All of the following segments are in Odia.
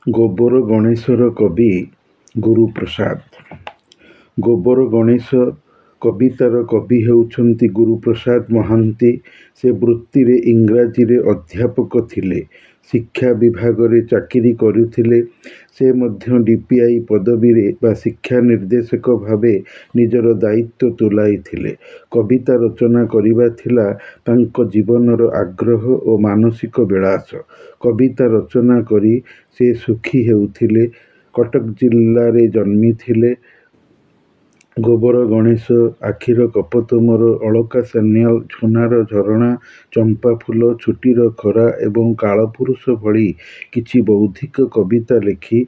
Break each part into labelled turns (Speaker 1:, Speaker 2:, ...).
Speaker 1: ଗୋବର ଗଣେଶର କବି ଗୁରୁପ୍ରସାଦ। ଗୋବର ଗଣେଶ କବିତାର କବି ହେଉଛନ୍ତି ଗୁରୁପ୍ରସାଦ ମହାନ୍ତି। ସେ ବୃତ୍ତିରେ ଇଂରାଜୀରେ ଅଧ୍ୟାପକ ଥିଲେ। ଶିକ୍ଷା ବିଭାଗରେ ଚାକିରି କରୁଥିଲେ। ସେ ମଧ୍ୟ ଡିପିଆଇ ପଦବୀରେ ବା ଶିକ୍ଷା ନିର୍ଦ୍ଦେଶକ ଭାବେ ନିଜର ଦାୟିତ୍ୱ ତୁଲାଇଥିଲେ। କବିତା ରଚନା କରିବା ଥିଲା ତାଙ୍କ ଜୀବନର ଆଗ୍ରହ ଓ ମାନସିକ ବିଳାସ। କବିତା ରଚନା କରି ସେ ସୁଖୀ ହେଉଥିଲେ। କଟକ ଜିଲ୍ଲାରେ ଜନ୍ମିଥିଲେ ଗୋବର ଗଣେଶ। ଆଖିର କପୋତ ମୋର, ଅଳକା ସାନ୍ୟାଲ, ଝୁନାର ଝରଣା, ଚମ୍ପା ଫୁଲ, ଛୁଟିର ଖରା ଏବଂ କାଳପୁରୁଷ ଭଳି କିଛି ବୌଦ୍ଧିକ କବିତା ଲେଖି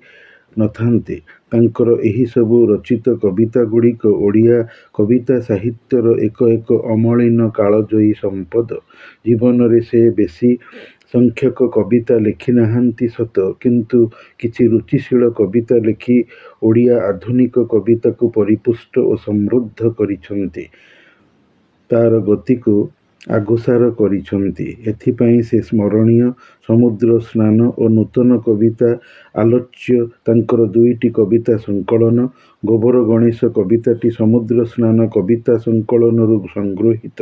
Speaker 1: ନଥାନ୍ତେ। ତାଙ୍କର ଏହିସବୁ ରଚିତ କବିତାଗୁଡ଼ିକ ଓଡ଼ିଆ କବିତା ସାହିତ୍ୟର ଏକ ଏକ ଅମଳିନ କାଳଜୟୀ ସମ୍ପଦ। ଜୀବନରେ ସେ ବେଶୀ ସଂଖ୍ୟକ କବିତା ଲେଖିନାହାନ୍ତି ସତ, କିନ୍ତୁ କିଛି ରୁଚିଶୀଳ କବିତା ଲେଖି ଓଡ଼ିଆ ଆଧୁନିକ କବିତାକୁ ପରିପୁଷ୍ଟ ଓ ସମୃଦ୍ଧ କରିଛନ୍ତି। ତାର ଗତିକୁ ଆଗୋସାର କରିଛନ୍ତି। ଏଥିପାଇଁ ସେ ସ୍ମରଣୀୟ। ସମୁଦ୍ର ସ୍ନାନ ଓ ନୂତନ କବିତା ଆଲୋଚ୍ୟ ତାଙ୍କର ଦୁଇଟି କବିତା ସଂକଳନ। ଗୋବର ଗଣେଶ କବିତାଟି ସମୁଦ୍ର ସ୍ନାନ କବିତା ସଂକଳନରୁ ସଂଗୃହୀତ।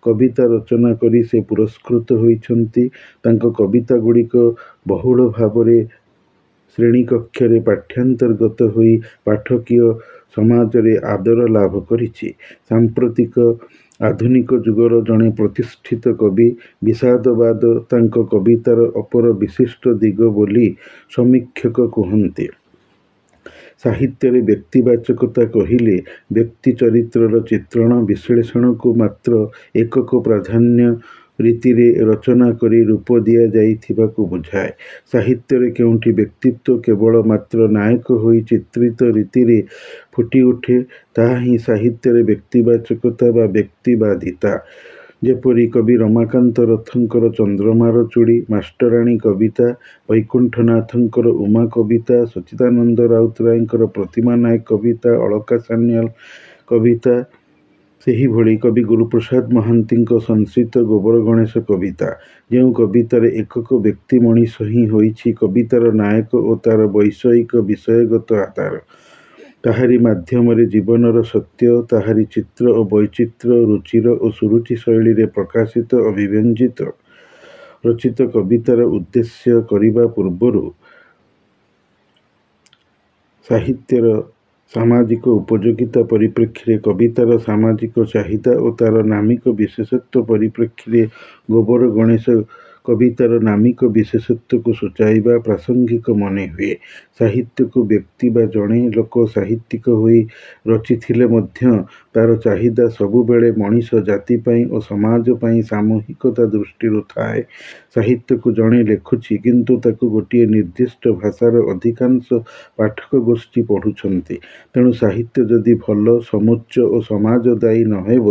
Speaker 1: କବିତା ରଚନା କରି ସେ ପୁରସ୍କୃତ ହୋଇଛନ୍ତି। ତାଙ୍କ କବିତାଗୁଡ଼ିକ ବହୁଳ ଭାବରେ ଶ୍ରେଣୀକକ୍ଷରେ ପାଠ୍ୟାନ୍ତର୍ଗତ ହୋଇ ପାଠକୀୟ ସମାଜରେ ଆଦର ଲାଭ କରିଛି। ସାମ୍ପ୍ରତିକ ଆଧୁନିକ ଯୁଗର ଜଣେ ପ୍ରତିଷ୍ଠିତ କବି। ବିଷାଦବାଦ ତାଙ୍କ କବିତାର ଅପର ବିଶିଷ୍ଟ ଦିଗ ବୋଲି ସମୀକ୍ଷକ କୁହନ୍ତି। ସାହିତ୍ୟରେ ବ୍ୟକ୍ତିବାଚକତା କହିଲେ ବ୍ୟକ୍ତି ଚରିତ୍ରର ଚିତ୍ରଣ ବିଶ୍ଳେଷଣକୁ ମାତ୍ର ଏକକ ପ୍ରାଧାନ୍ୟ ରୀତିରେ ରଚନା କରି ରୂପ ଦିଆଯାଇଥିବାକୁ ବୁଝାଏ। ସାହିତ୍ୟରେ କେଉଁଠି ବ୍ୟକ୍ତିତ୍ୱ କେବଳ ମାତ୍ର ନାୟକ ହୋଇ ଚିତ୍ରିତ ରୀତିରେ ଫୁଟିଉଠେ, ତାହା ହିଁ ସାହିତ୍ୟରେ ବ୍ୟକ୍ତିବାଚକତା ବା ବ୍ୟକ୍ତିବାଦିତା। ଯେପରି କବି ରମାକାନ୍ତ ରଥଙ୍କର ଚନ୍ଦ୍ରମାର ଚୂଡ଼ି, ମାଷ୍ଟରାଣୀ କବିତା, ବୈକୁଣ୍ଠନାଥଙ୍କର ଉମା କବିତା, ସଚ୍ଚିଦାନନ୍ଦ ରାଉତରାୟଙ୍କର ପ୍ରତିମା ନାୟକ କବିତା, ଅଳକା ସାନ୍ୟାଲ କବିତା। ସେହିଭଳି କବି ଗୁରୁପ୍ରସାଦ ମହାନ୍ତିଙ୍କ ସଂଶ୍ରିତ ଗୋବର ଗଣେଶ କବିତା। ଯେଉଁ କବିତାରେ ଏକକ ବ୍ୟକ୍ତି ମଣିଷ ହିଁ ହୋଇଛି କବିତାର ନାୟକ ଓ ତାର ବୈଷୟିକ ବିଷୟଗତ ଆଧାର। ତାହାରି ମାଧ୍ୟମରେ ଜୀବନର ସତ୍ୟ, ତାହାରି ଚିତ୍ର ଓ ବୈଚିତ୍ର୍ୟ ରୁଚିର ଓ ସୁରୁଚି ଶୈଳୀରେ ପ୍ରକାଶିତ ଅଭିବ୍ୟଞ୍ଜିତ। ରଚିତ କବିତାର ଉଦ୍ଦେଶ୍ୟ କରିବା ପୂର୍ବରୁ ସାହିତ୍ୟର ସାମାଜିକ ଉପଯୋଗିତା ପରିପ୍ରେକ୍ଷୀରେ କବିତାର ସାମାଜିକ ଚାହିଦା ଓ ତାର ନାମିକ ବିଶେଷତ୍ୱ ପରିପ୍ରେକ୍ଷୀରେ ଗୋବର ଗଣେଶ କବିତାର ନାମିକ ବିଶେଷତ୍ୱକୁ ସୂଚାଇବା ପ୍ରାସଙ୍ଗିକ ମନେହୁଏ। ସାହିତ୍ୟକୁ ବ୍ୟକ୍ତି ବା ଜଣେ ଲୋକ ସାହିତ୍ୟିକ ହୋଇ ରଚିଥିଲେ ମଧ୍ୟ ତାର ଚାହିଦା ସବୁବେଳେ ମଣିଷ ଜାତି ପାଇଁ ଓ ସମାଜ ପାଇଁ ସାମୂହିକତା ଦୃଷ୍ଟିରୁ ଥାଏ। ସାହିତ୍ୟକୁ ଜଣେ ଲେଖୁଛି, କିନ୍ତୁ ତାକୁ ଗୋଟିଏ ନିର୍ଦ୍ଦିଷ୍ଟ ଭାଷାର ଅଧିକାଂଶ ପାଠକ ଗୋଷ୍ଠୀ ପଢ଼ୁଛନ୍ତି। ତେଣୁ ସାହିତ୍ୟ ଯଦି ଭଲ, ସମୁଚ୍ଚ ଓ ସମାଜଦାୟୀ ନ ହେବ,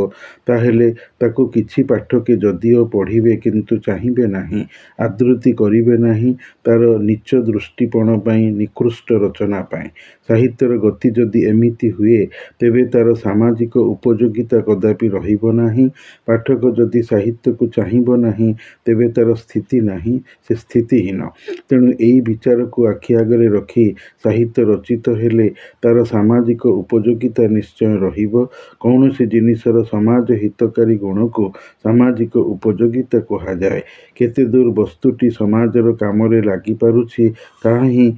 Speaker 1: ତାହେଲେ ତାକୁ କିଛି ପାଠକେ ଯଦିଓ ପଢ଼ିବେ କିନ୍ତୁ ଚାହିଁବେ ନାହିଁ, ଆଦୃତି କରିବେ ନାହିଁ, ତାର ନୀଚ ଦୃଷ୍ଟିପଣ ପାଇଁ, ନିକୃଷ୍ଟ ରଚନା ପାଇଁ। ସାହିତ୍ୟର ଗତି ଯଦି ଏମିତି ହୁଏ, ତେବେ ତାର ସାମାଜିକ ଉପଯୋଗିତା କଦାପି ରହିବ ନାହିଁ। ପାଠକ ଯଦି ସାହିତ୍ୟକୁ ଚାହିଁବ ନାହିଁ, ତେବେ ତାର ସ୍ଥିତି ନାହିଁ, ସେ ସ୍ଥିତିହୀନ। ତେଣୁ ଏହି ବିଚାରକୁ ଆଖି ଆଗରେ ରଖି ସାହିତ୍ୟ ରଚିତ ହେଲେ ତାର ସାମାଜିକ ଉପଯୋଗିତା ନିଶ୍ଚୟ ରହିବ। କୌଣସି ଜିନିଷର ସମାଜ ହିତକାରୀ ଗୁଣକୁ ସାମାଜିକ ଉପଯୋଗିତା କୁହାଯାଏ। କେତେଦୂର ବସ୍ତୁଟି ସମାଜର କାମରେ ଲାଗିପାରୁଛି, ତାହା ହିଁ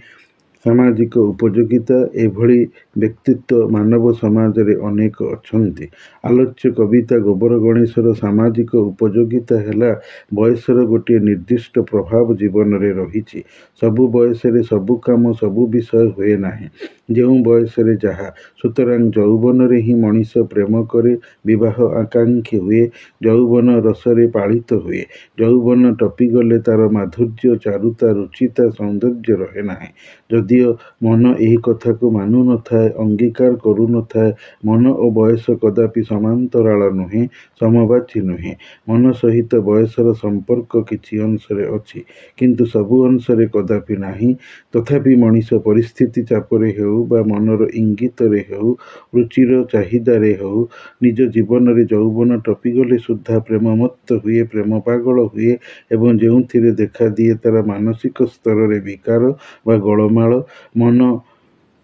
Speaker 1: ସାମାଜିକ ଉପଯୋଗିତା। ଏଭଳି ବ୍ୟକ୍ତିତ୍ୱ ମାନବ ସମାଜରେ ଅନେକ ଅଛନ୍ତି। ଆଲୋଚ୍ୟ କବିତା ଗୋବର ଗଣେଶର ସାମାଜିକ ଉପଯୋଗିତା ହେଲା, ବୟସର ଗୋଟିଏ ନିର୍ଦ୍ଦିଷ୍ଟ ପ୍ରଭାବ ଜୀବନରେ ରହିଛି। ସବୁ ବୟସରେ ସବୁ କାମ, ସବୁ ବିଷୟ ହୁଏ ନାହିଁ। ଯେଉଁ ବୟସରେ ଯାହା। ସୁତରାଂ ଯୌବନରେ ହିଁ ମଣିଷ ପ୍ରେମ କରେ, ବିବାହ ଆକାଙ୍କ୍ଷୀ ହୁଏ, ଯୌବନ ରସରେ ପାଳିତ ହୁଏ। ଯୌବନ ଟପିଗଲେ ତାର ମାଧୁର୍ଯ୍ୟ, ଚାରୁତା, ରୁଚିତା, ସୌନ୍ଦର୍ଯ୍ୟ ରହେ ନାହିଁ। ଯଦି ଯଦିଓ ମନ ଏହି କଥାକୁ ମାନୁନଥାଏ, ଅଙ୍ଗୀକାର କରୁନଥାଏ, ମନ ଓ ବୟସ କଦାପି ସମାନ୍ତରାଳ ନୁହେଁ, ସମବାଚୀ ନୁହେଁ। ମନ ସହିତ ବୟସର ସମ୍ପର୍କ କିଛି ଅଂଶରେ ଅଛି, କିନ୍ତୁ ସବୁ ଅଂଶରେ କଦାପି ନାହିଁ। ତଥାପି ମଣିଷ ପରିସ୍ଥିତି ଚାପରେ ହେଉ ବା ମନର ଇଙ୍ଗିତରେ ହେଉ, ରୁଚିର ଚାହିଦାରେ ହେଉ, ନିଜ ଜୀବନରେ ଯୌବନ ଟପିଗଲେ ସୁଦ୍ଧା ପ୍ରେମମତ୍ତ ହୁଏ, ପ୍ରେମ ପାଗଳ ହୁଏ ଏବଂ ଯେଉଁଥିରେ ଦେଖାଦିଏ ତାର ମାନସିକ ସ୍ତରରେ ବିକାର ବା ଗୋଳମାଳ। ମନ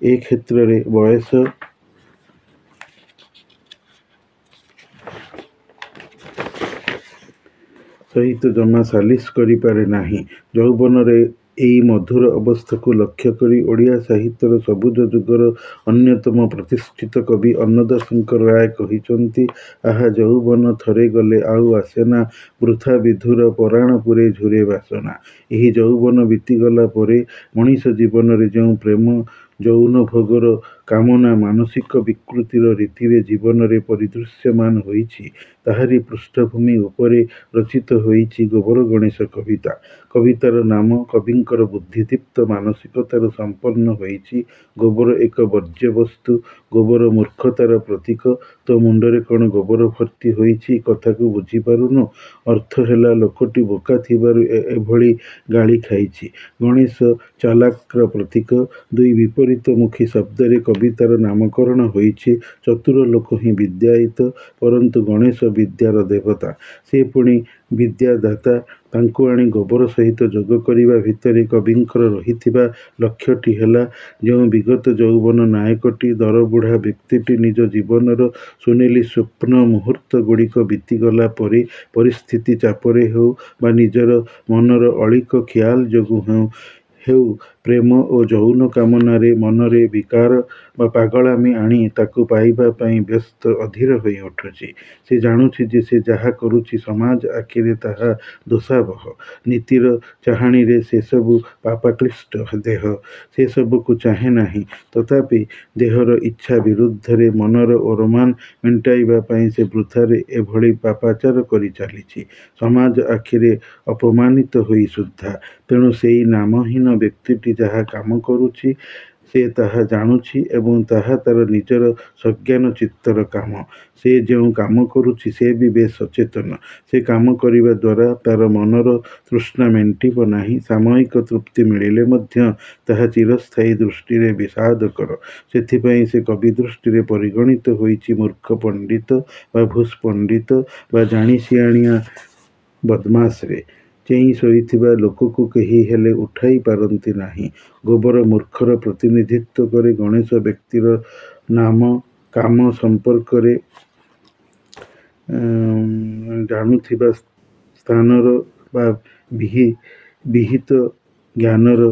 Speaker 1: ଏ କ୍ଷେତ୍ରରେ ବୟସ ସହିତ ଜମା ସାଲିସ କରିପାରେ ନାହିଁ। ଯୌବନରେ ଏଇ ମଧୁର ଅବସ୍ଥାକୁ ଲକ୍ଷ୍ୟ କରି ଓଡ଼ିଆ ସାହିତ୍ୟର ସବୁଜ ଯୁଗର ଅନ୍ୟତମ ପ୍ରତିଷ୍ଠିତ କବି ଅନ୍ନଦା ଶଙ୍କର ରାୟ କହିଛନ୍ତି, ଆହା ଯୌବନ ଥରେ ଗଲେ ଆଉ ଆସେନା, ବୃଥା ବିଧୁର ପରାଣ ପୁରେ ଝୁରେ ବାସନା। ଏହି ଯୌବନ ବିତିଗଲା ପରେ ମଣିଷ ଜୀବନରେ ଯେଉଁ ପ୍ରେମ, ଯୌନ ଭୋଗର କାମନା ମାନସିକ ବିକୃତିର ରୀତିରେ ଜୀବନରେ ପରିଦୃଶ୍ୟମାନ ହୋଇଛି, ତାହାରି ପୃଷ୍ଠଭୂମି ଉପରେ ରଚିତ ହୋଇଛି ଗୋବର ଗଣେଶ କବିତା। କବିତାର ନାମ କବିଙ୍କର ବୁଦ୍ଧିଦୀପ୍ତ ମାନସିକତାରୁ ସମ୍ପନ୍ନ ହୋଇଛି। ଗୋବର ଏକ ବର୍ଜ୍ୟବସ୍ତୁ, ଗୋବର ମୂର୍ଖତାର ପ୍ରତୀକ। ତୋ ମୁଣ୍ଡରେ କ'ଣ ଗୋବର ଭର୍ତ୍ତି ହୋଇଛି, କଥାକୁ ବୁଝିପାରୁନୁ? ଅର୍ଥ ହେଲା ଲୋକଟି ବୋକା ଥିବାରୁ ଏଭଳି ଗାଳି ଖାଇଛି। ଗଣେଶ ଚାଲାକର ପ୍ରତୀକ। ଦୁଇ ବିପରୀତମୁଖୀ ଶବ୍ଦରେ କବିତାର ନାମକରଣ ହୋଇଛି। ଚତୁର ଲୋକ ହିଁ ବିଦ୍ୟାୟିତ, ପରନ୍ତୁ ଗଣେଶ ବିଦ୍ୟାର ଦେବତା। ସେ ପୁଣି ବିଦ୍ୟାଦାତା। ତାଙ୍କୁ ଆଣି ଗୋବର ସହିତ ଯୋଗ କରିବା ଭିତରେ କବିଙ୍କର ରହିଥିବା ଲକ୍ଷ୍ୟଟି ହେଲା, ଯେଉଁ ବିଗତ ଯୌବନ ନାୟକଟି, ଦରବୁଢ଼ା ବ୍ୟକ୍ତିଟି ନିଜ ଜୀବନର ସୁନେଲି ସ୍ୱପ୍ନ ମୁହୂର୍ତ୍ତଗୁଡ଼ିକ ବିତିଗଲା ପରେ ପରିସ୍ଥିତି ଚାପରେ ହେଉ ବା ନିଜର ମନର ଅଳିକ ଖିଆଲ ଯୋଗୁଁ ହେଉ, ପ୍ରେମ ଓ ଯୌନ କାମନାରେ ମନରେ ବିକାର ବା ପାଗଳାମି ଆଣି ତାକୁ ପାଇବା ପାଇଁ ବ୍ୟସ୍ତ ଅଧୀର ହୋଇ ଉଠୁଛି। ସେ ଜାଣୁଛି ଯେ ସେ ଯାହା କରୁଛି ସମାଜ ଆଖିରେ ତାହା ଦୋଷାବହ। ନୀତିର ଚାହାଣୀରେ ସେସବୁ ପାପାକ୍ଳିଷ୍ଟ ଦେହ। ସେସବୁକୁ ଚାହେଁ ନାହିଁ। ତଥାପି ଦେହର ଇଚ୍ଛା ବିରୁଦ୍ଧରେ ମନର ଓରମାନ ମେଣ୍ଟାଇବା ପାଇଁ ସେ ବୃଥାରେ ଏଭଳି ପାପାଚାର କରି ଚାଲିଛି, ସମାଜ ଆଖିରେ ଅପମାନିତ ହୋଇ ସୁଦ୍ଧା। ତେଣୁ ସେଇ ନାମହୀନ ବ୍ୟକ୍ତିଟି ଯାହା କାମ କରୁଛି, ସେ ତାହା ଜାଣୁଛି ଏବଂ ତାହା ତାର ନିଜର ସଜ୍ଞାନ ଚିତ୍ତର କାମ। ସେ ଯେଉଁ କାମ କରୁଛି ସେ ବି ବେଶ୍ ସଚେତନ। ସେ କାମ କରିବା ଦ୍ୱାରା ତାର ମନର ତୃଷ୍ଣା ମେଣ୍ଟିବ ନାହିଁ। ସାମୟିକ ତୃପ୍ତି ମିଳିଲେ ମଧ୍ୟ ତାହା ଚିରସ୍ଥାୟୀ ଦୃଷ୍ଟିରେ ବିଷାଦକର। ସେଥିପାଇଁ ସେ କବି ଦୃଷ୍ଟିରେ ପରିଗଣିତ ହୋଇଛି ମୂର୍ଖ ପଣ୍ଡିତ ବା ଭୂସ୍ପଣ୍ଡିତ ବା ଜାଣିସିଆଣିଆ ବଦମାସରେ। ଚେଇଁ ଶୋଇଥିବା ଲୋକକୁ କେହି ହେଲେ ଉଠାଇ ପାରନ୍ତି ନାହିଁ। ଗୋବର ମୂର୍ଖର ପ୍ରତିନିଧିତ୍ୱ କରେ। ଗଣେଶ ବ୍ୟକ୍ତିର ନାମ କାମ ସମ୍ପର୍କରେ ଜାଣୁଥିବା ସ୍ଥାନର ବା ବିହିତ ଜ୍ଞାନର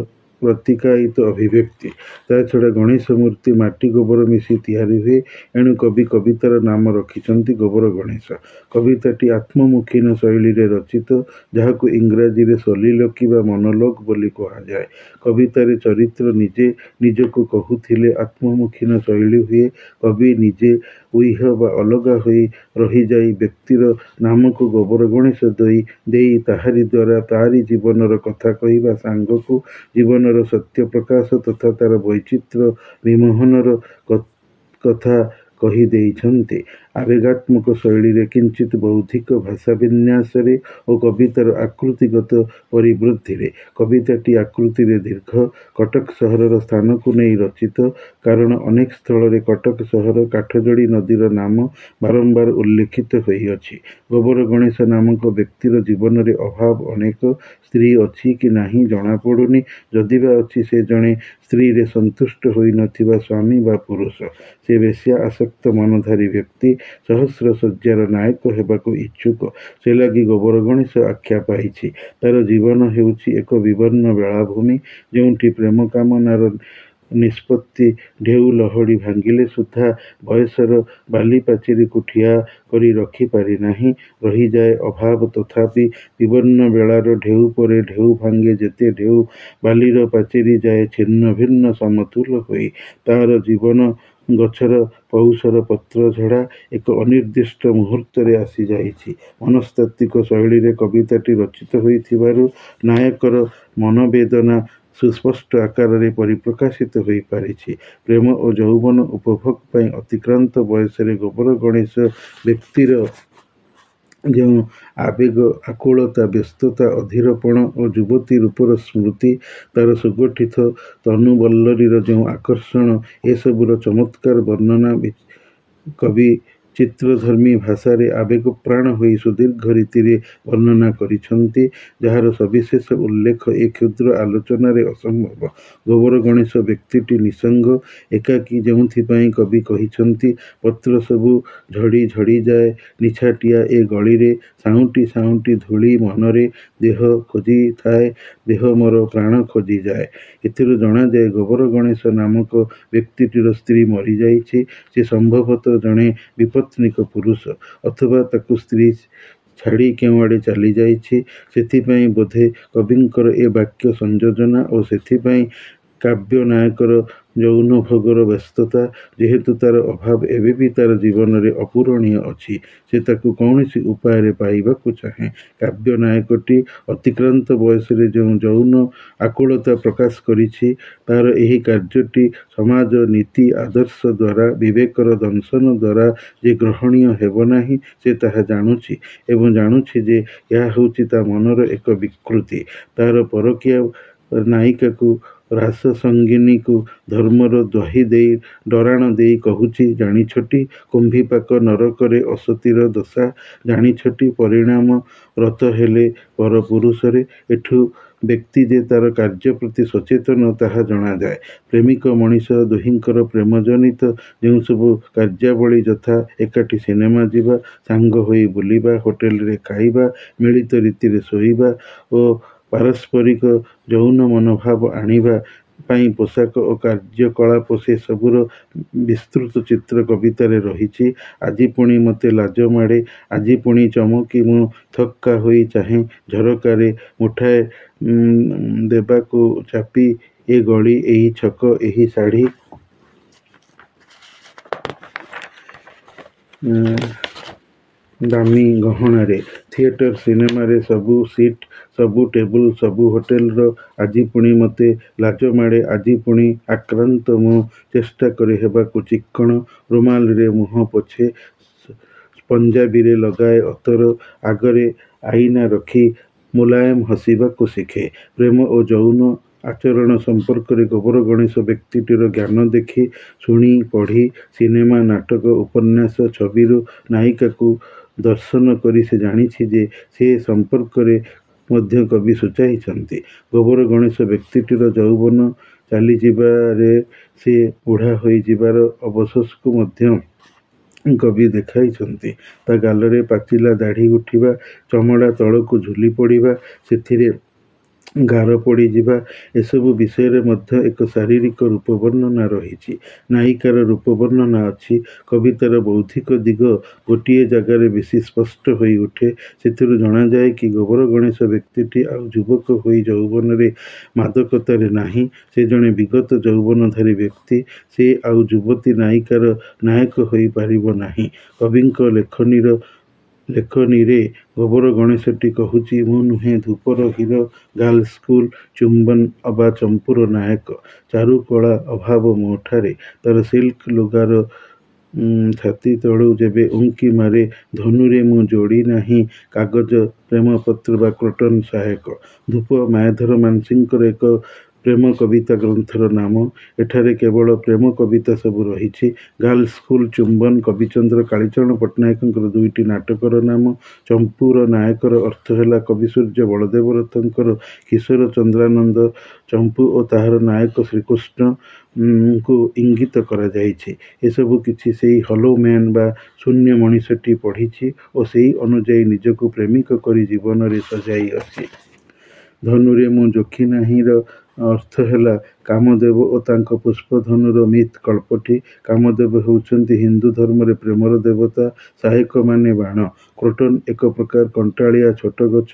Speaker 1: ପ୍ରତୀକାୟିତ ଅଭିବ୍ୟକ୍ତି। ତାଛଡ଼ା ଗଣେଶ ମୂର୍ତ୍ତି ମାଟି ଗୋବର ମିଶି ତିଆରି ହୁଏ। ଏଣୁ କବି କବିତାର ନାମ ରଖିଛନ୍ତି ଗୋବର ଗଣେଶ। କବିତାଟି ଆତ୍ମମୁଖୀନ ଶୈଳୀରେ ରଚିତ, ଯାହାକୁ ଇଂରାଜୀରେ ସଲିଲୋକି ବା ମନୋଲୋଗ ବୋଲି କୁହାଯାଏ। କବିତାରେ ଚରିତ୍ର ନିଜେ ନିଜକୁ କହୁଥିଲେ ଆତ୍ମମୁଖୀନ ଶୈଳୀ ହୁଏ। କବି ନିଜେ ଉଇହ ବା ଅଲଗା ହୋଇ ରହିଯାଇ ବ୍ୟକ୍ତିର ନାମକୁ ଗୋବର ଗଣେଶ ଦେଇ ତାହାରି ଦ୍ୱାରା ତାରି ଜୀବନର କଥା କହିବା ସାଙ୍ଗକୁ ଜୀବନର ସତ୍ୟ ପ୍ରକାଶ ତଥା ତାର ବୈଚିତ୍ର୍ୟ ବିମୋହନର କଥା କହି ଦେଇଛନ୍ତି। ଆବେଗାତ୍ମକ ଶୈଳୀରେ, କିଞ୍ଚିତ୍ ବୌଦ୍ଧିକ ଭାଷାବିନ୍ୟାସରେ ଓ କବିତାର ଆକୃତିଗତ ପରିବୃଦ୍ଧିରେ। କବିତାଟି ଆକୃତିରେ ଦୀର୍ଘ। କଟକ ସହରର ସ୍ଥାନକୁ ନେଇ ରଚିତ। କାରଣ ଅନେକ ସ୍ଥଳରେ କଟକ ସହର, କାଠଯୋଡ଼ି ନଦୀର ନାମ ବାରମ୍ବାର ଉଲ୍ଲେଖିତ ହୋଇଅଛି। ଗୋବର ଗଣେଶ ନାମକ ବ୍ୟକ୍ତିର ଜୀବନରେ ଅଭାବ ଅନେକ। ସ୍ତ୍ରୀ ଅଛି କି ନାହିଁ ଜଣାପଡ଼ୁନି। ଯଦିବା ଅଛି, ସେ ଜଣେ ସ୍ତ୍ରୀରେ ସନ୍ତୁଷ୍ଟ ହୋଇନଥିବା ସ୍ୱାମୀ ବା ପୁରୁଷ। ସେ ବେଶ୍ୟା ଆସକ୍ତ ମନଧାରୀ ବ୍ୟକ୍ତି। ସହସ୍ର ଶଯ୍ୟାର ନାୟକ ହେବାକୁ ଇଚ୍ଛୁକ। ସେ ଲାଗି ଗୋବର ଗଣେଶ ଆଖ୍ୟା ପାଇଛି। ତାର ଜୀବନ ହେଉଛି ଏକ ବିବର୍ଣ୍ଣ ବେଳାଭୂମି, ଯେଉଁଠି ପ୍ରେମ କାମନାର ନିଷ୍ପତ୍ତି ଢେଉ ଲହଡ଼ି ଭାଙ୍ଗିଲେ ସୁଦ୍ଧା ବୟସର ବାଲିପାଚିରିକୁ ଠିଆ କରି ରଖିପାରି ନାହିଁ। ରହିଯାଏ ଅଭାବ। ତଥାପି ବିବର୍ଣ୍ଣ ବେଳାର ଢେଉ ପରେ ଢେଉ ଭାଙ୍ଗେ ଯେତେ ଢେଉ, ବାଲିର ପାଚିରି ଯାଏ ଛିନ୍ନ ଭିନ୍ନ ସମତୁଲ ହୋଇ। ତାର ଜୀବନ ଗଛର ପଉଶର ପତ୍ରଝଡ଼ା ଏକ ଅନିର୍ଦ୍ଦିଷ୍ଟ ମୁହୂର୍ତ୍ତରେ ଆସିଯାଇଛି। ମନସ୍ତାତ୍ତ୍ୱିକ ଶୈଳୀରେ କବିତାଟି ରଚିତ ହୋଇଥିବାରୁ ନାୟକର ମନୋବେଦନା ସୁସ୍ପଷ୍ଟ ଆକାରରେ ପରିପ୍ରକାଶିତ ହୋଇପାରିଛି। ପ୍ରେମ ଓ ଯୌବନ ଉପଭୋଗ ପାଇଁ ଅତିକ୍ରାନ୍ତ ବୟସରେ ଗୋବର ଗଣେଶ ବ୍ୟକ୍ତିର ଯେଉଁ ଆବେଗ, ଆକୁଳତା, ବ୍ୟସ୍ତତା, ଅଧୀରପଣ ଓ ଯୁବତୀ ରୂପର ସ୍ମୃତି, ତାର ସୁଗଠିତ ତନୁବଲ୍ଲରୀର ଯେଉଁ ଆକର୍ଷଣ, ଏସବୁର ଚମତ୍କାର ବର୍ଣ୍ଣନା କବି ଚିତ୍ରଧର୍ମୀ ଭାଷାରେ ଆବେଗପ୍ରାଣ ହୋଇ ସୁଦୀର୍ଘ ରୀତିରେ ବର୍ଣ୍ଣନା କରିଛନ୍ତି, ଯାହାର ସବିଶେଷ ଉଲ୍ଲେଖ ଏ କ୍ଷୁଦ୍ର ଆଲୋଚନାରେ ଅସମ୍ଭବ। ଗୋବର ଗଣେଶ ବ୍ୟକ୍ତିଟି ନିଃସଙ୍ଗ, ଏକାକୀ, ଯେଉଁଥିପାଇଁ କବି କହିଛନ୍ତି, ପତ୍ର ସବୁ ଝଡ଼ି ଝଡ଼ିଯାଏ ନିଛାଟିଆ ଏ ଗଳିରେ, ସାଉଁଟି ସାଉଁଟି ଧୂଳି ମନରେ, ଦେହ ଖୋଜିଥାଏ, ଦେହ ମୋର ପ୍ରାଣ ଖୋଜିଯାଏ। ଏଥିରୁ ଜଣାଯାଏ ଗୋବର ଗଣେଶ ନାମକ ବ୍ୟକ୍ତିଟିର ସ୍ତ୍ରୀ ମରିଯାଇଛି। ସେ ସମ୍ଭବତଃ ଜଣେ ବିପତ୍ନୀକ ପୁରୁଷ, ଅଥବା ତାକୁ ସ୍ତ୍ରୀ ଛାଡ଼ି କେଉଁଆଡ଼େ ଚାଲିଯାଇଛି। ସେଥିପାଇଁ ବୋଧେ କବିଙ୍କର ଏ ବାକ୍ୟ ସଂଯୋଜନା ଓ ସେଥିପାଇଁ କାବ୍ୟ ନାୟକର ଯୌନଭୋଗର ବ୍ୟସ୍ତତା। ଯେହେତୁ ତାର ଅଭାବ ଏବେ ବି ତାର ଜୀବନରେ ଅପୂରଣୀୟ ଅଛି, ସେ ତାକୁ କୌଣସି ଉପାୟରେ ପାଇବାକୁ ଚାହେଁ। କାବ୍ୟ ନାୟକଟି ଅତିକ୍ରାନ୍ତ ବୟସରେ ଯେଉଁ ଯୌନ ଆକୁଳତା ପ୍ରକାଶ କରିଛି, ତାର ଏହି କାର୍ଯ୍ୟଟି ସମାଜ ନୀତି ଆଦର୍ଶ ଦ୍ୱାରା, ବିବେକର ଦଂଶନ ଦ୍ୱାରା ଯେ ଗ୍ରହଣୀୟ ହେବ ନାହିଁ, ସେ ତାହା ଜାଣୁଛି ଏବଂ ଜାଣୁଛି ଯେ ଏହା ହେଉଛି ତା ମନର ଏକ ବିକୃତି। ତାର ପରକୀୟା ନାୟିକାକୁ, ରାସସଙ୍ଗିନୀକୁ ଧର୍ମର ଦ୍ୱାହି ଦେଇ, ଡରାଣ ଦେଇ କହୁଛି, ଜାଣିଛଟି କୁମ୍ଭୀପାକ ନରକରେ ଅସତୀର ଦଶା, ଜାଣିଛଟି ପରିଣାମ ରତ ହେଲେ ପରପୁରୁଷରେ। ଏଠୁ ବ୍ୟକ୍ତି ଯେ ତାର କାର୍ଯ୍ୟ ପ୍ରତି ସଚେତନ, ତାହା ଜଣାଯାଏ। ପ୍ରେମିକ ମଣିଷ ଦୁହିଁଙ୍କର ପ୍ରେମଜନିତ ଯେଉଁସବୁ କାର୍ଯ୍ୟାବଳୀ, ଯଥା ଏକାଠି ସିନେମା ଯିବା, ସାଙ୍ଗ ହୋଇ ବୁଲିବା, ହୋଟେଲରେ ଖାଇବା, ମିଳିତ ରୀତିରେ ଶୋଇବା ଓ ପାରସ୍ପରିକ ଯୌନ ମନୋଭାବ ଆଣିବା ପାଇଁ ପୋଷାକ ଓ କାର୍ଯ୍ୟକଳାପ, ସେ ସବୁର ବିସ୍ତୃତ ଚିତ୍ର କବିତାରେ ରହିଛି। ଆଜି ପୁଣି ମୋତେ ଲାଜ ମାଡ଼େ, ଆଜି ପୁଣି ଚମକି ମୁଁ ଥକ୍କା ହୋଇ ଚାହେଁ ଝରକାରେ, ମୁଠାଏ ଦେବାକୁ ଚାପି, ଏ ଗଳି, ଏହି ଛକ, ଏହି ଶାଢ଼ୀ ଦାମୀ ଗହଣାରେ, ଥିଏଟର ସିନେମାରେ ସବୁ ସିଟ୍, ସବୁ ଟେବୁଲ, ସବୁ ହୋଟେଲର। ଆଜି ପୁଣି ମୋତେ ଲାଜ ମାଡ଼େ, ଆଜି ପୁଣି ଆକ୍ରାନ୍ତ ମୁଁ ଚେଷ୍ଟା କରେ ହେବାକୁ ଚିକ୍କଣ, ରୁମାଲରେ ମୁହଁ ପୋଛେ, ପଞ୍ଜାବିରେ ଲଗାଏ ଅତର, ଆଗରେ ଆଇନା ରଖି ମୁଲାୟମ ହସିବାକୁ ଶିଖେ। ପ୍ରେମ ଓ ଯୌନ ଆଚରଣ ସମ୍ପର୍କରେ ଗୋବର ଗଣେଶ ବ୍ୟକ୍ତିଟିର ଜ୍ଞାନ ଦେଖି, ଶୁଣି, ପଢ଼ି, ସିନେମା, ନାଟକ, ଉପନ୍ୟାସ, ଛବିରୁ ନାୟିକାକୁ ଦର୍ଶନ କରି ସେ ଜାଣିଛି ଯେ ସେ ସମ୍ପର୍କରେ ମଧ୍ୟ କବି ସୂଚାଇଛନ୍ତି। ଗୋବର ଗଣେଶ ବ୍ୟକ୍ତିଟିର ଯୌବନ ଚାଲିଯିବାରେ, ସେ ବୁଢ଼ା ହୋଇଯିବାର ଅବଶୋଷକୁ ମଧ୍ୟ କବି ଦେଖାଇଛନ୍ତି। ତା ଗାଲରେ ପାଚିଲା ଦାଢ଼ି ଉଠିବା, ଚମଡ଼ା ତଳକୁ ଝୁଲି ପଡ଼ିବା, ସେଥିରେ ଗାର ପଡ଼ିଯିବା, ଏସବୁ ବିଷୟରେ ମଧ୍ୟ ଏକ ଶାରୀରିକ ରୂପ ବର୍ଣ୍ଣନା ରହିଛି। ନାୟିକାର ରୂପ ବର୍ଣ୍ଣନା ଅଛି। କବିତାର ବୌଦ୍ଧିକ ଦିଗ ଗୋଟିଏ ଜାଗାରେ ବେଶୀ ସ୍ପଷ୍ଟ ହୋଇ ଉଠେ। ସେଥିରୁ ଜଣାଯାଏ କି ଗୋବର ଗଣେଶ ବ୍ୟକ୍ତିଟି ଆଉ ଯୁବକ ହୋଇ ଯୌବନରେ ମାଦକତାରେ ନାହିଁ। ସେ ଜଣେ ବିଗତ ଯୌବନଧାରୀ ବ୍ୟକ୍ତି। ସେ ଆଉ ଯୁବତୀ ନାୟିକାର ନାୟକ ହୋଇପାରିବ ନାହିଁ। କବିଙ୍କ ଲେଖନୀରେ ଗୋବର ଗଣେଶଟି କହୁଛି, ମୁଁ ନୁହେଁ ଧୂପର ହୀର, ଗାର୍ଲସ ସ୍କୁଲ, ଚୁମ୍ବନ ଅବା ଚମ୍ପୁର ନାୟକ। ଚାରୁକଳା ଅଭାବ ମୋଠାରେ। ତାର ସିଲ୍କ ଲୁଗାର ଛାତି ତଳୁ ଯେବେ ଉଙ୍କି ମାରେ, ଧନୁରେ ମୁଁ ଯୋଡ଼ି ନାହିଁ କାଗଜ, ପ୍ରେମପତ୍ର ବା କଟନ ସହାୟକ। ଧୂପ ମାୟାଧର ମାନସିଂହଙ୍କର ଏକ ପ୍ରେମ କବିତା ଗ୍ରନ୍ଥର ନାମ। ଏଠାରେ କେବଳ ପ୍ରେମ କବିତା ସବୁ ରହିଛି। ଗାର୍ଲସ ସ୍କୁଲ, ଚୁମ୍ବନ କବିଚନ୍ଦ୍ର କାଳୀଚରଣ ପଟ୍ଟନାୟକଙ୍କର ଦୁଇଟି ନାଟକର ନାମ। ଚମ୍ପୁର ନାୟକର ଅର୍ଥ ହେଲା କବିସୂର୍ଯ୍ୟ ବଳଦେବ ରଥଙ୍କର କିଶୋର ଚନ୍ଦ୍ରାନନ୍ଦ। ଚମ୍ପୁ ଓ ତାହାର ନାୟକ ଶ୍ରୀକୃଷ୍ଣଙ୍କୁ ଇଙ୍ଗିତ କରାଯାଇଛି। ଏସବୁ କିଛି ସେଇ ହଲୋ ମ୍ୟାନ ବା ଶୂନ୍ୟ ମଣିଷଟି ପଢ଼ିଛି ଓ ସେହି ଅନୁଯାୟୀ ନିଜକୁ ପ୍ରେମିକ କରି ଜୀବନରେ ସଜାଇଅଛି। ଧନୁରେ ମୁଁ ଯୋଖି ନାହିଁର ଅର୍ଥ ହେଲା କାମଦେବ ଓ ତାଙ୍କ ପୁଷ୍ପଧନୁର ମିଥ୍ କଳ୍ପଟି। କାମଦେବ ହେଉଛନ୍ତି ହିନ୍ଦୁ ଧର୍ମରେ ପ୍ରେମର ଦେବତା। ସାହେବମାନେ ବାଣ। କ୍ରୋଟନ୍ ଏକ ପ୍ରକାର କଣ୍ଟାଳିଆ ଛୋଟ ଗଛ,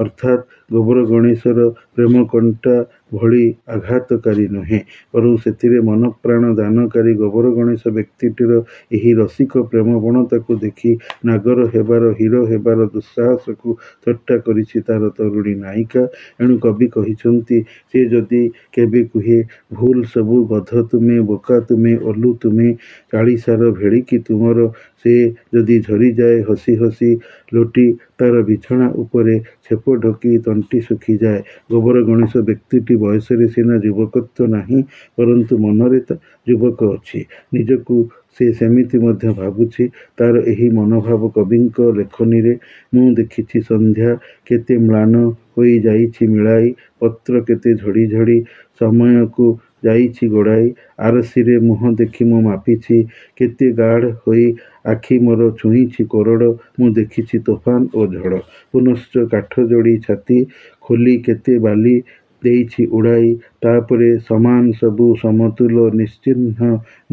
Speaker 1: ଅର୍ଥାତ୍ ଗୋବର ଗଣେଶର ପ୍ରେମ କଣ୍ଟା ଭଳି ଆଘାତକାରୀ ନୁହେଁ, ବରଂ ସେଥିରେ ମନପ୍ରାଣ ଦାନକାରୀ। ଗୋବର ଗଣେଶ ବ୍ୟକ୍ତିଟିର ଏହି ରସିକ ପ୍ରେମବଣତାକୁ ଦେଖି ନାଗର ହେବାର, ହୀର ହେବାର ଦୁଃସାହସକୁ ଥଟ୍ଟା କରିଛି ତାର ତରୁଣୀ ନାୟିକା। ଏଣୁ କବି କହିଛନ୍ତି, ସେ ଯଦି କେବେ କୁହେ, ଭୁଲ ସବୁ ଗଧ ତୁମେ, ବୋକା ତୁମେ, ଓଲୁ ତୁମେ, କାଳିସାର ଭେଳିକି ତୁମର, ସେ ଯଦି ଝରିଯାଏ ହସି ହସି ଲୋଟି ତାର ବିଛଣା ଉପରେ ଛେପ ଢୋକି ତଣ୍ଟି ଶୁଖିଯାଏ। ଗୋବର ଗଣେଶ ବ୍ୟକ୍ତିଟି ବୟସରେ ସିନା ଯୁବକତ୍ୱ ନାହିଁ, ପରନ୍ତୁ ମନରେ ଯୁବକ ଅଛି। ନିଜକୁ ସେ ସେମିତି ମଧ୍ୟ ଭାବୁଛି। ତାର ଏହି ମନୋଭାବ କବିଙ୍କ ଲେଖନୀରେ ମୁଁ ଦେଖିଛି। ସନ୍ଧ୍ୟା କେତେ ମ୍ଳାନ ହୋଇ ଯାଇଛି ମିଳାଇ, ପତ୍ର କେତେ ଝଡ଼ି ଝଡ଼ି ସମୟକୁ ଯାଇଛି ଗଡ଼ାଇ। ଆରସିରେ ମୁହଁ ଦେଖି ମୁଁ ମାପିଛି, କେତେ ଗାଢ଼ ହୋଇ ଆଖି ମୋର ଛୁଇଁଛି କୋରଡ଼। ମୁଁ ଦେଖିଛି ତୋଫାନ ଓ ଝଡ଼। ପୁନଶ୍ଚ କାଠଯୋଡ଼ି ଛାତି ଖୋଲି କେତେ ବାଲି ଦେଇଛି ଉଡ଼ାଇ। ତାପରେ ସମାନ ସବୁ ସମତୁଲ, ନିଶ୍ଚିହ୍ନ,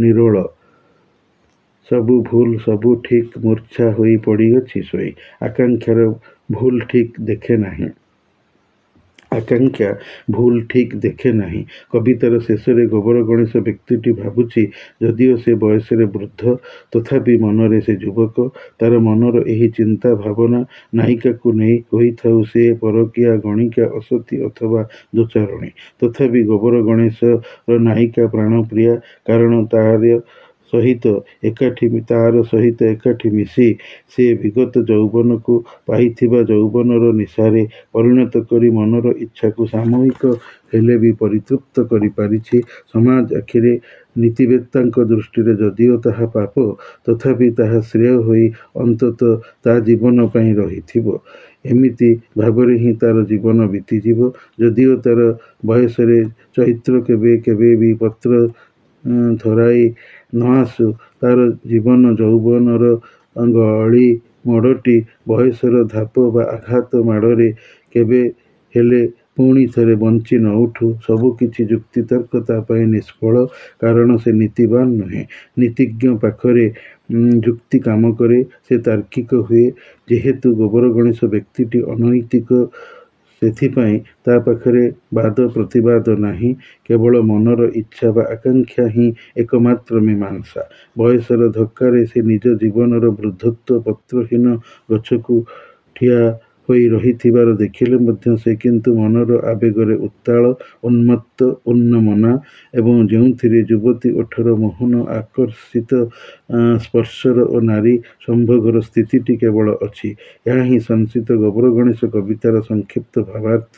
Speaker 1: ନିରୋଳ। ସବୁ ଭୁଲ, ସବୁ ଠିକ୍, ମୂର୍ଚ୍ଛା ହୋଇ ପଡ଼ିଅଛି ଶୋଇ। ଆକାଙ୍କ୍ଷାର ଭୁଲ ଠିକ୍ ଦେଖେ ନାହିଁ। ଆକାଙ୍କ୍ଷା ଭୁଲ ଠିକ୍ ଦେଖେ ନାହିଁ। କବିତାର ଶେଷରେ ଗୋବର ଗଣେଶ ବ୍ୟକ୍ତିଟି ଭାବୁଛି, ଯଦିଓ ସେ ବୟସରେ ବୃଦ୍ଧ, ତଥାପି ମନରେ ସେ ଯୁବକ। ତାର ମନର ଏହି ଚିନ୍ତା ଭାବନା ନାୟିକାକୁ ନେଇ ହୋଇଥାଉ ସେ ପରକୀୟା, ଗଣିକା, ଅସତୀ ଅଥବା ଦୋଚାରଣୀ। ତଥାପି ଗୋବର ଗଣେଶର ନାୟିକା ପ୍ରାଣପ୍ରିୟା। କାରଣ ତାର ସହିତ ଏକାଠି ମିଶି ସେ ବିଗତ ଯୌବନକୁ ପାଇଥିବା ଯୌବନର ନିଶାରେ ପରିଣତ କରି ମନର ଇଚ୍ଛାକୁ ସାମୟିକ ହେଲେ ବି ପରିତୃପ୍ତ କରିପାରିଛି। ସମାଜ ଆଖିରେ, ନୀତିବେତ୍ତାଙ୍କ ଦୃଷ୍ଟିରେ ଯଦିଓ ତାହା ପାପ, ତଥାପି ତାହା ଶ୍ରେୟ ହୋଇ ଅନ୍ତତଃ ତା ଜୀବନ ପାଇଁ ରହିଥିବ। ଏମିତି ଭାବରେ ହିଁ ତାର ଜୀବନ ବିତିଯିବ। ଯଦିଓ ତାର ବୟସରେ ଚୈତ୍ର କେବେ ବି ପତ୍ର ଧରାଇ ନ ଆସୁ, ତାର ଜୀବନ ଯୌବନର ଗଳି ମୋଡ଼ଟି ବୟସର ଧାପ ବା ଆଘାତ ମାଡ଼ରେ କେବେ ହେଲେ ପୁଣି ଥରେ ବଞ୍ଚି ନ ଉଠୁ। ସବୁକିଛି ଯୁକ୍ତିତର୍କ ତା ପାଇଁ ନିଷ୍ଫଳ। କାରଣ ସେ ନୀତିବାନ ନୁହେଁ। ନୀତିଜ୍ଞ ପାଖରେ ଯୁକ୍ତି କାମ କରେ, ସେ ତାର୍କିକ ହୁଏ। ଯେହେତୁ ଗୋବର ଗଣେଶ ବ୍ୟକ୍ତିଟି ଅନୈତିକ, ସେଥିପାଇଁ ତା ପାଖରେ ବାଦ ପ୍ରତିବାଦ ନାହିଁ। କେବଳ ମନର ଇଚ୍ଛା ବା ଆକାଙ୍କ୍ଷା ହିଁ ଏକମାତ୍ର ମୀମାଂସା। ବୟସର ଧକ୍କାରେ ସେ ନିଜ ଜୀବନର ବୃଦ୍ଧତ୍ୱ ପତ୍ରହୀନ ଗଛକୁ ଠିଆ ହୋଇ ରହିଥିବାର ଦେଖିଲେ ମଧ୍ୟ ସେ କିନ୍ତୁ ମନର ଆବେଗରେ ଉତ୍ତାଳ, ଉନ୍ମତ୍ତ, ଉନ୍ମନା ଏବଂ ଯେଉଁଥିରେ ଯୁବତୀ ଓଠର ମୋହନ, ଆକର୍ଷିତ ସ୍ପର୍ଶର ଓ ନାରୀ ସମ୍ଭୋଗର ସ୍ଥିତିଟି କେବଳ ଅଛି। ଏହା ହିଁ ସଂଶିତ ଗୋବର ଗଣେଶ କବିତାର ସଂକ୍ଷିପ୍ତ ଭାବାର୍ଥ।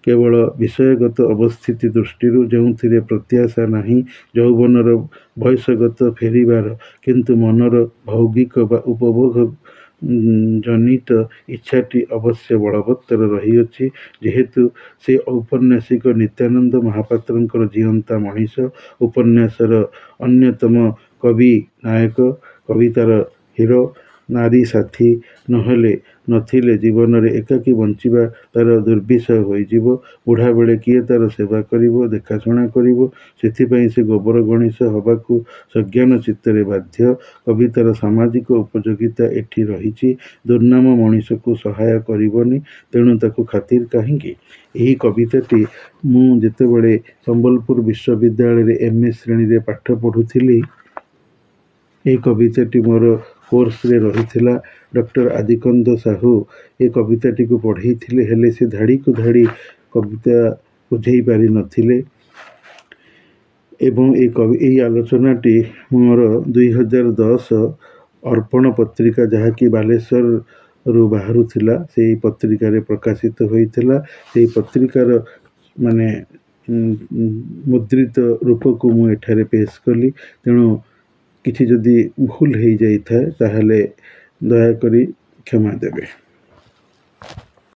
Speaker 1: କେବଳ ବିଷୟଗତ ଅବସ୍ଥିତି ଦୃଷ୍ଟିରୁ, ଯେଉଁଥିରେ ପ୍ରତ୍ୟାଶା ନାହିଁ ଯୌବନର ବୟସଗତ ଫେରିବାର, କିନ୍ତୁ ମନର ଭୌଗିକ ବା ଉପଭୋଗ ଜନିତ ଇଚ୍ଛାଟି ଅବଶ୍ୟ ବଳବତ୍ତର ରହିଅଛି। ଯେହେତୁ ସେ ଔପନ୍ୟାସିକ ନିତ୍ୟାନନ୍ଦ ମହାପାତ୍ରଙ୍କର ଜୀଅନ୍ତା ମଣିଷ, ଉପନ୍ୟାସର ଅନ୍ୟତମ କବି ନାୟକ, କବିତାର ହିରୋ, ନାରୀ ସାଥୀ ନଥିଲେ ଜୀବନରେ ଏକାକୀ ବଞ୍ଚିବା ତାର ଦୁର୍ବିଷହ ହୋଇଯିବ। ବୁଢ଼ାବେଳେ କିଏ ତାର ସେବା କରିବ, ଦେଖାଶୁଣା କରିବ? ସେଥିପାଇଁ ସେ ଗୋବର ଗଣେଶ ହବାକୁ ସଜ୍ଞାନ ଚିତ୍ତରେ ବାଧ୍ୟ। କବିତାର ସାମାଜିକ ଉପଯୋଗିତା ଏଠି ରହିଛି। ଦୁର୍ନାମ ମଣିଷକୁ ସହାୟ କରିବନି, ତେଣୁ ତାକୁ ଖାତିର କାହିଁକି? ଏହି କବିତାଟି ମୁଁ ଯେତେବେଳେ ସମ୍ବଲପୁର ବିଶ୍ୱବିଦ୍ୟାଳୟରେ M.A. ଶ୍ରେଣୀରେ ପାଠ ପଢୁଥିଲି, ଏହି କବିତାଟି ମୋର କୋର୍ସରେ ରହିଥିଲା। ଡକ୍ଟର ଆଦିକନ୍ଦ ସାହୁ ଏ କବିତାଟିକୁ ପଢ଼େଇଥିଲେ, ହେଲେ ସେ ଧାଡ଼ିକୁ ଧାଡ଼ି କବିତା ବୁଝେଇ ପାରି ନଥିଲେ। ଏବଂ ଏହି ଆଲୋଚନାଟି ମୋର 2010 ଅର୍ପଣ ପତ୍ରିକା, ଯାହାକି ବାଲେଶ୍ୱରରୁ ବାହାରୁଥିଲା, ସେହି ପତ୍ରିକାରେ ପ୍ରକାଶିତ ହୋଇଥିଲା। ସେହି ପତ୍ରିକାର ମୁଦ୍ରିତ ରୂପକୁ ମୁଁ ଏଠାରେ ପେଶ କଲି। ତେଣୁ କିଛି ଯଦି ଭୁଲ ହେଇଯାଇଥାଏ ତାହେଲେ ଦୟାକରି କ୍ଷମା ଦେବେ।